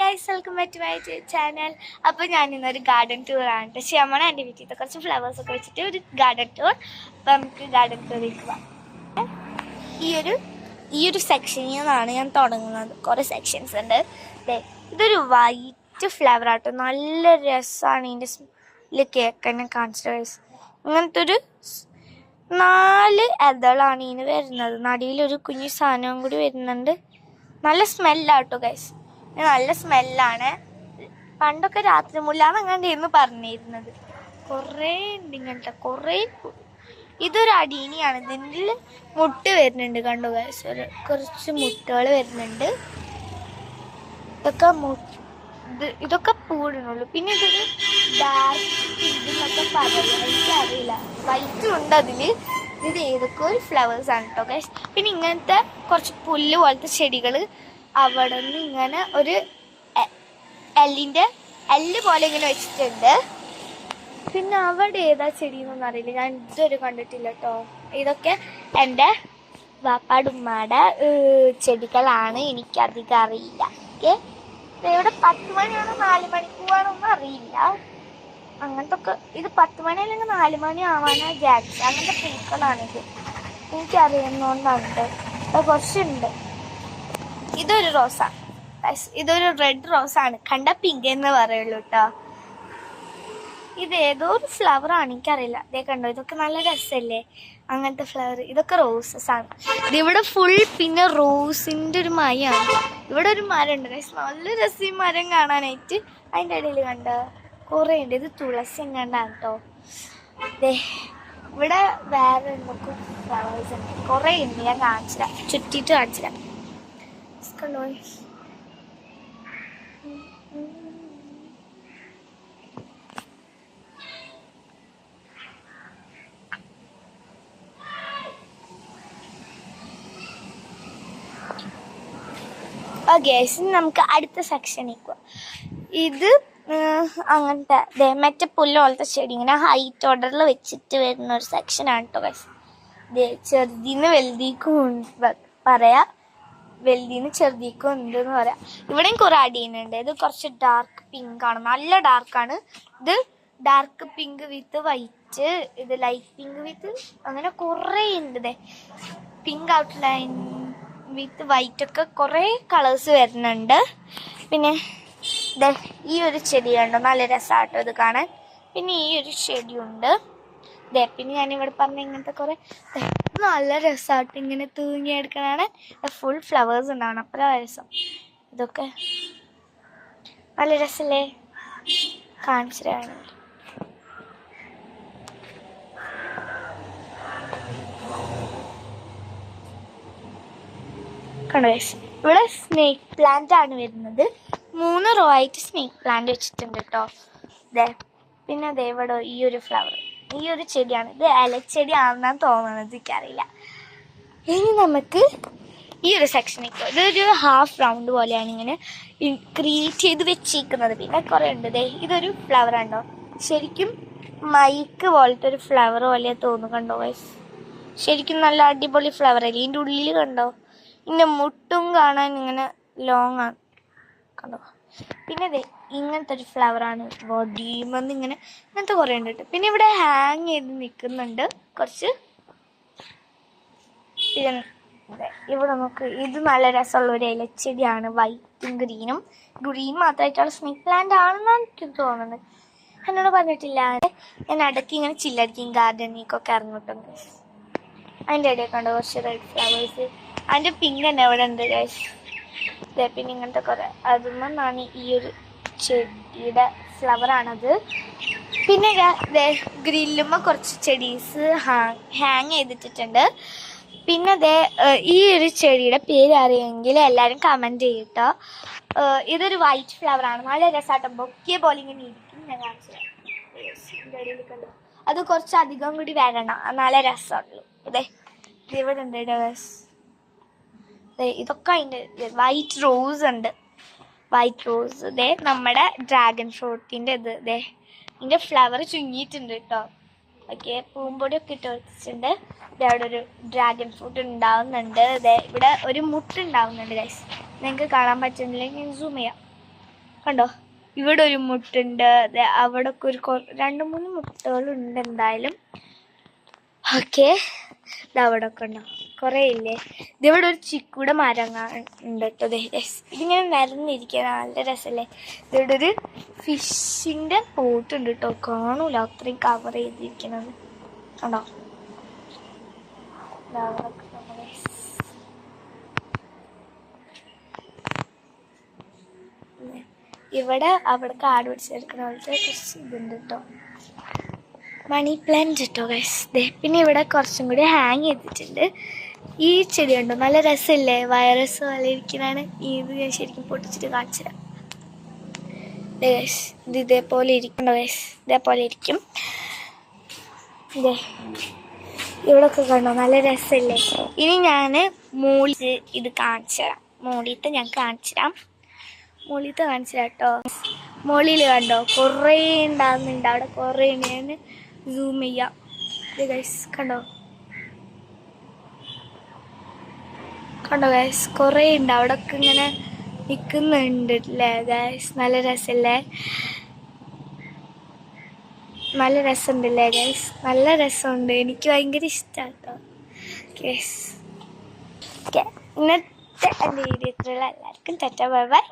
guys, welcome back to my channel. അപ്പോൾ ഞാൻ ഇന്നൊരു ഗാർഡൻ ടൂർ ആണ്. പക്ഷേ നമ്മൾ എൻ്റെ വീട്ടിൽ കുറച്ച് ഫ്ലവേഴ്സ് ഒക്കെ വെച്ചിട്ട് ഒരു ഗാർഡൻ ടൂർ. അപ്പോൾ നമുക്ക് ഗാർഡൻ ടൂറിലേക്ക് പോകാം. ഈ ഒരു സെക്ഷനിൽ നിന്നാണ് ഞാൻ തുടങ്ങുന്നത്. കുറേ സെക്ഷൻസ് ഉണ്ട്. ഇതൊരു വൈറ്റ് ഫ്ലവർ ആട്ടോ, നല്ല രസമാണ്. ഇതിൻ്റെ സ്മെല്ല് കേക്ക് എന്നെ കാണിച്ചത്. ഇങ്ങനത്തെ ഒരു 4 ഇതളാണ് ഇതിന് വരുന്നത്. നടുവിലൊരു കുഞ്ഞു സാധനവും കൂടി വരുന്നുണ്ട്. നല്ല സ്മെല്ലാട്ടോ ഗൈസ്, നല്ല സ്മെല്ലാണ്. പണ്ടൊക്കെ രാത്രി മുല്ലാന്ന് അങ്ങനെയായിരുന്നു പറഞ്ഞിരുന്നത്. കുറേ ഉണ്ട് ഇങ്ങനത്തെ കുറേ. ഇതൊരു അടീനിയാണ്. ഇതിൻ്റെ മുട്ട് വരുന്നുണ്ട്, കണ്ടോ ഗൈസ്, കുറച്ച് മുട്ടുകൾ വരുന്നുണ്ട്. ഇതൊക്കെ പൂടുന്നുള്ളൂ. പിന്നെ ഇതൊരു ഡാർക്ക് പിങ്ക് എന്നൊക്കെ പറയാം, എനിക്കറിയില്ല. വൈറ്റും ഉണ്ട് അതില്. ഇത് ഏതൊക്കെ ഒരു ഫ്ലവേഴ്സ് ആണ് കേട്ടോ ഗൈസ്. പിന്നെ ഇങ്ങനത്തെ കുറച്ച് പുല്ല് പോലത്തെ ചെടികൾ അവിടെ നിന്ന് ഇങ്ങനെ ഒരു എല്ല് പോലെ ഇങ്ങനെ വെച്ചിട്ടുണ്ട്. പിന്നെ അവിടെ ഏതാ ചെടി എന്നൊന്നും അറിയില്ല, ഞാൻ ഇതുവരെ കണ്ടിട്ടില്ല കേട്ടോ. ഇതൊക്കെ എൻ്റെ വാപ്പാടുമ്മയുടെ ചെടികളാണ്, എനിക്കധികം അറിയില്ല. ഓക്കെ, ഇവിടെ 10 മണിയാണോ 4 മണിക്കൂറാണോ ഒന്നും അറിയില്ല. അങ്ങനത്തെ ഒക്കെ ഇത് 10 മണി അല്ലെങ്കിൽ 4 മണി ആവാനാ ജാക്സ്. അങ്ങനത്തെ പൂക്കളാണിത്, എനിക്കറിയുന്നോണ്ടാണ്. കുറച്ചുണ്ട്. ഇതൊരു റോസാണ്, ഇതൊരു റെഡ് റോസാണ്. കണ്ട പിങ്ക് എന്ന് പറയുള്ളൂ കേട്ടോ. ഇത് ഏതോ ഒരു ഫ്ലവർ ആണ്, എനിക്കറിയില്ല. ഇതേ കണ്ടോ, ഇതൊക്കെ നല്ല രസമല്ലേ അങ്ങനത്തെ ഫ്ലവർ. ഇതൊക്കെ റോസസ് ആണ്. ഇതിവിടെ ഫുൾ പിന്നെ റോസിൻ്റെ ഒരു മരമാണ്. ഇവിടെ ഒരു മരം ഉണ്ട് ഗൈസ്, നല്ല രസം മരം കാണാനായിട്ട്. അതിൻ്റെ ഇടയിൽ കണ്ട കുറേ ഉണ്ട്. ഇത് തുളസി എങ്ങാണ്ടാണ് കേട്ടോ. ഇവിടെ വേറെ എന്തൊക്കെ ഫ്ലവേഴ്സ് ഉണ്ട്, കുറേ ഉണ്ട്. ഞാൻ കാണിച്ചില്ല, ചുറ്റിയിട്ട് കാണിച്ചില്ല. കണ്ടോ ഗൈസ്, നമുക്ക് അടുത്ത സെക്ഷനിൽ പോവാം. ഇത് അങ്ങനത്തെ മറ്റേ പുല്ല് പോലത്തെ ചെടി ഇങ്ങനെ ഹൈറ്റ് ഓർഡറിൽ വെച്ചിട്ട് വരുന്ന ഒരു സെക്ഷനാണ് കേട്ടോ ഗൈസ്. ചെറുതിന്ന് വലുതീക്കും പറയാ, വലുതിന്ന് ചെറുതീക്കും ഉണ്ടെന്ന് പറയാം. ഇവിടെയും കുറേ അടീനുണ്ട്. ഇത് കുറച്ച് ഡാർക്ക് പിങ്ക് ആണ്, നല്ല ഡാർക്കാണ്. ഇത് ഡാർക്ക് പിങ്ക് വിത്ത് വൈറ്റ്, ഇത് ലൈറ്റ് പിങ്ക് വിത്ത് അങ്ങനെ കുറേ ഉണ്ട്. പിങ്ക് ഔട്ട്ലൈൻ വിത്ത് വൈറ്റ് ഒക്കെ കുറേ കളേഴ്സ് വരുന്നുണ്ട്. പിന്നെ ഈ ഒരു ചെടി കണ്ടോ, നല്ല രസമാട്ടോ ഇത് കാണാൻ. പിന്നെ ഈ ഒരു ചെടിയുണ്ട്. പിന്നെ ഞാനിവിടെ പറഞ്ഞ ഇങ്ങനത്തെ കുറേ നല്ല രസമാട്ടോ, ഇങ്ങനെ തൂങ്ങിയെടുക്കണാണ്. ഫുൾ ഫ്ലവേഴ്സ് ഉണ്ടാവണം, അത്ര രസം. ഇതൊക്കെ നല്ല രസമല്ലേ, കാണിച്ചിട്ടാണ്. കണ്ടോ ഇവിടെ സ്നേക്ക് പ്ലാന്റ് ആണ് വരുന്നത്. 3 റോ ആയിട്ട് സ്നേക്ക് പ്ലാന്റ് വെച്ചിട്ടുണ്ട് കേട്ടോ. പിന്നെ ഇവിടെ ഈ ഒരു ഫ്ലവർ, ഈ ഒരു ചെടിയാണ്. ഇത് ഇലച്ചെടിയാണെന്നാണ് തോന്നുന്നത്, എനിക്കറിയില്ല. ഇനി നമുക്ക് ഈ ഒരു സെക്ഷനിൽ ഇതൊരു ഹാഫ് റൗണ്ട് പോലെയാണ് ഇങ്ങനെ ക്രിയേറ്റ് ചെയ്ത് വെച്ചിരിക്കുന്നത്. പിന്നെ കുറേ ഉണ്ട്. ഇതൊരു ഫ്ലവർ ഉണ്ടോ, ശരിക്കും മൈക്ക് പോലത്തെ ഒരു ഫ്ലവർ പോലെ തോന്നുന്നു. കണ്ടോ വൈസ്, ശരിക്കും നല്ല അടിപൊളി ഫ്ലവർ അല്ലേ. ഇതിൻ്റെ ഉള്ളിൽ കണ്ടോ, ഇതിൻ്റെ മുട്ടും കാണാൻ ഇങ്ങനെ ലോങ് ആണ്, കണ്ടോ. പിന്നെ ഇങ്ങനത്തെ ഒരു ഫ്ലവറാണ്, ബോഡിമെന്ന് ഇങ്ങനത്തെ കുറേ ഉണ്ട് കേട്ടോ. പിന്നെ ഇവിടെ ഹാങ് ചെയ്ത് നിൽക്കുന്നുണ്ട് കുറച്ച്. പിന്നെ ഇവിടെ നമുക്ക് ഇത് നല്ല രസമുള്ള ഒരു ഇലച്ചെടിയാണ്, വൈറ്റും ഗ്രീനും. ഗ്രീൻ മാത്രമായിട്ടുള്ള സ്നേക്ക് പ്ലാന്റ് ആണെന്നാണ് എനിക്ക് തോന്നുന്നത്, എന്നോട് പറഞ്ഞിട്ടില്ല. ഞാൻ ഇടയ്ക്ക് ഇങ്ങനെ ചില്ലടിക്കും ഗാർഡനിക്കൊക്കെ ഇറങ്ങിയിട്ടുണ്ട്. അതിൻ്റെ ഇടയിൽ കണ്ടോ കുറച്ച് റെഡ് ഫ്ലവേഴ്സ്. അതിൻ്റെ പിങ്ക് തന്നെ ഇവിടെ ഉണ്ട് ഗൈസ്. പിന്നെ ഇങ്ങനത്തെ കുറേ അതുമെന്നാണ് ഈ ഒരു ചെടിയുടെ ഫ്ലവറാണത്. പിന്നെ ഗ്രില്ലുമ്പോൾ കുറച്ച് ചെടീസ് ഹാങ് ചെയ്തിട്ടിട്ടുണ്ട്. പിന്നെ ഈ ഒരു ചെടിയുടെ പേര് അറിയുമെങ്കിൽ എല്ലാവരും കമൻറ്റ് ചെയ്യട്ടോ. ഇതൊരു വൈറ്റ് ഫ്ലവറാണ്, നല്ല രസമായിട്ട് ബൊക്കെ പോലെ ഇങ്ങനെ ഇരിക്കും. ഞാൻ കാണിച്ചത് കണ്ടോ, അത് കുറച്ച് അധികം കൂടി വരണം, നല്ല രസമുള്ളൂ. ഇവിടെ ഉണ്ട് ഗൈസ്. ഇതൊക്കെ അതിൻ്റെ വൈറ്റ് റോസ് ഉണ്ട്, വൈറ്റ് റോസ്. നമ്മുടെ ഡ്രാഗൺ ഫ്രൂട്ടിൻ്റെ ഇതിൻ്റെ ഫ്ലവർ ചുങ്ങിയിട്ടുണ്ട് കേട്ടോ. ഓക്കെ, പൂമ്പൊടിയൊക്കെ ഇട്ട് വെച്ചിട്ടുണ്ട്. അവിടെ ഒരു ഡ്രാഗൺ ഫ്രൂട്ട് ഉണ്ടാവുന്നുണ്ട്. ഇവിടെ ഒരു മുട്ട ഉണ്ടാവുന്നുണ്ട് ഗൈസ്, നിങ്ങൾക്ക് കാണാൻ പറ്റുന്നില്ലെങ്കിൽ സൂം ചെയ്യാം. കണ്ടോ, ഇവിടെ ഒരു മുട്ടുണ്ട്, അവിടെ ഒരു 2-3 മുട്ടകളുണ്ട് എന്തായാലും. ഓക്കെ, ഇതവിടെ ഒക്കെ ഉണ്ടോ, കുറേ ഇല്ലേ. ഇതിവിടെ ഒരു ചിക്കുടെ മരം ഉണ്ട് കേട്ടോ. ഇതിങ്ങനെ നിരന്നിരിക്കുക, നല്ല രസമല്ലേ. ഇവിടെ ഒരു ഫിഷിൻ്റെ പോട്ടുണ്ട് കേട്ടോ, കാണൂല അത്രയും കവർ ചെയ്തിരിക്കുന്നത് കണ്ടോ. ഇവിടെ അവിടെ കാട് പിടിച്ചെടുക്കുന്ന പോലത്തെ കുറച്ച് ഇതുണ്ട് കേട്ടോ, മണി പ്ലാന്റ് കേട്ടോ ഗൈസ്. പിന്നെ ഇവിടെ കുറച്ചും കൂടി ഹാങ് ചെയ്തിട്ടുണ്ട്. ഈ ചെടി കണ്ടോ, നല്ല രസമില്ലേ, വൈറസ് പോലെ ഇരിക്കുന്നതാണ്. ഇത് ഞാൻ ശരിക്കും പൊട്ടിച്ചിട്ട് കാണിച്ചു തരാം. ഗൈസ് ഇത് ഇതേപോലെ ഇരിക്കണ്ടോ ഗൈസ്, ഇതേപോലെ ഇരിക്കും. ഇതേ ഇവിടെയൊക്കെ കണ്ടോ, നല്ല രസമില്ലേ. ഇനി ഞാൻ മൂളി ഇത് കാണിച്ചു തരാം. മൂളിയിട്ട് ഞാൻ കാണിച്ചു തരാം. മൂളിയിട്ട് കാണിച്ചു തരാം കേട്ടോ. മുകളിൽ കണ്ടോ കുറേ ഉണ്ടാകുന്നുണ്ട്, അവിടെ കുറേ ഉണ്ട്. ഞാൻ സൂം ചെയ്യാം. ഗൈസ് കണ്ടോ, കണ്ടോ ഗൈസ്, കുറേ ഉണ്ട് അവിടെ ഒക്കെ ഇങ്ങനെ നിൽക്കുന്നുണ്ട് അല്ലേ ഗൈസ്. നല്ല രസമല്ലേ, നല്ല രസമുണ്ടല്ലേ ഗൈസ്, നല്ല രസമുണ്ട്. എനിക്ക് ഭയങ്കര ഇഷ്ടമാണ് കേട്ടോ ഗൈസ്. ഓക്കെ, ഇന്നത്തെ എൻ്റെ വീഡിയോ ഇത്രയുള്ള എല്ലാവർക്കും ടാറ്റാ ബൈ ബൈ.